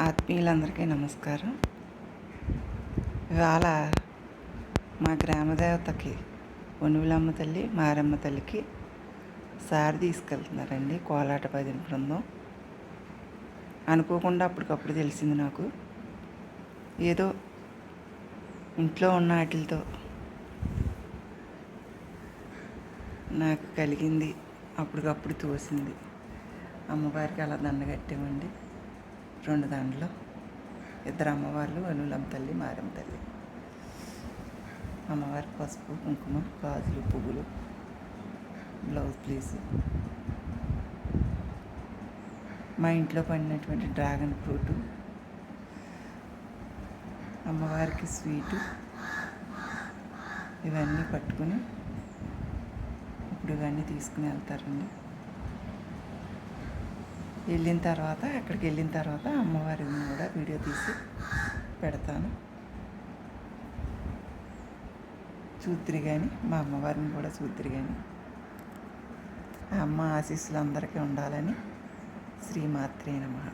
ఆత్మీయులందరికీ నమస్కారం. ఇవాళ మా గ్రామదేవతకి ఒనుగులమ్మ తల్లి, మారమ్మ తల్లికి సారి తీసుకెళ్తున్నారండి కోలాట భజన బృందం. అనుకోకుండా అప్పటికప్పుడు తెలిసింది నాకు. ఏదో ఇంట్లో ఉన్న వాటితో నాకు కలిగింది, అప్పటికప్పుడు తోసింది. అమ్మవారికి అలా దండ కట్టామండి, 2 దండలు. 2 అమ్మవార్లు, ఒనుగులమ్మ తల్లి, మారమ్మ తల్లి. అమ్మవారికి పసుపు, కుంకుమ, గాజులు, పువ్వులు, బ్లౌజ్ ప్లీస్, మా ఇంట్లో పండినటువంటి డ్రాగన్ ఫ్రూటు, అమ్మవారికి స్వీటు, ఇవన్నీ పట్టుకుని ఇప్పుడు ఇవన్నీ తీసుకుని వెళ్తారండి. అక్కడికి వెళ్ళిన తర్వాత అమ్మవారిని కూడా వీడియో తీసి పెడతాను, చూద్దురు కానీ. మా అమ్మవారిని కూడా చూద్దురు కానీ. ఆ అమ్మ ఆశీస్సులు అందరికీ ఉండాలని శ్రీమాత్రే నమః.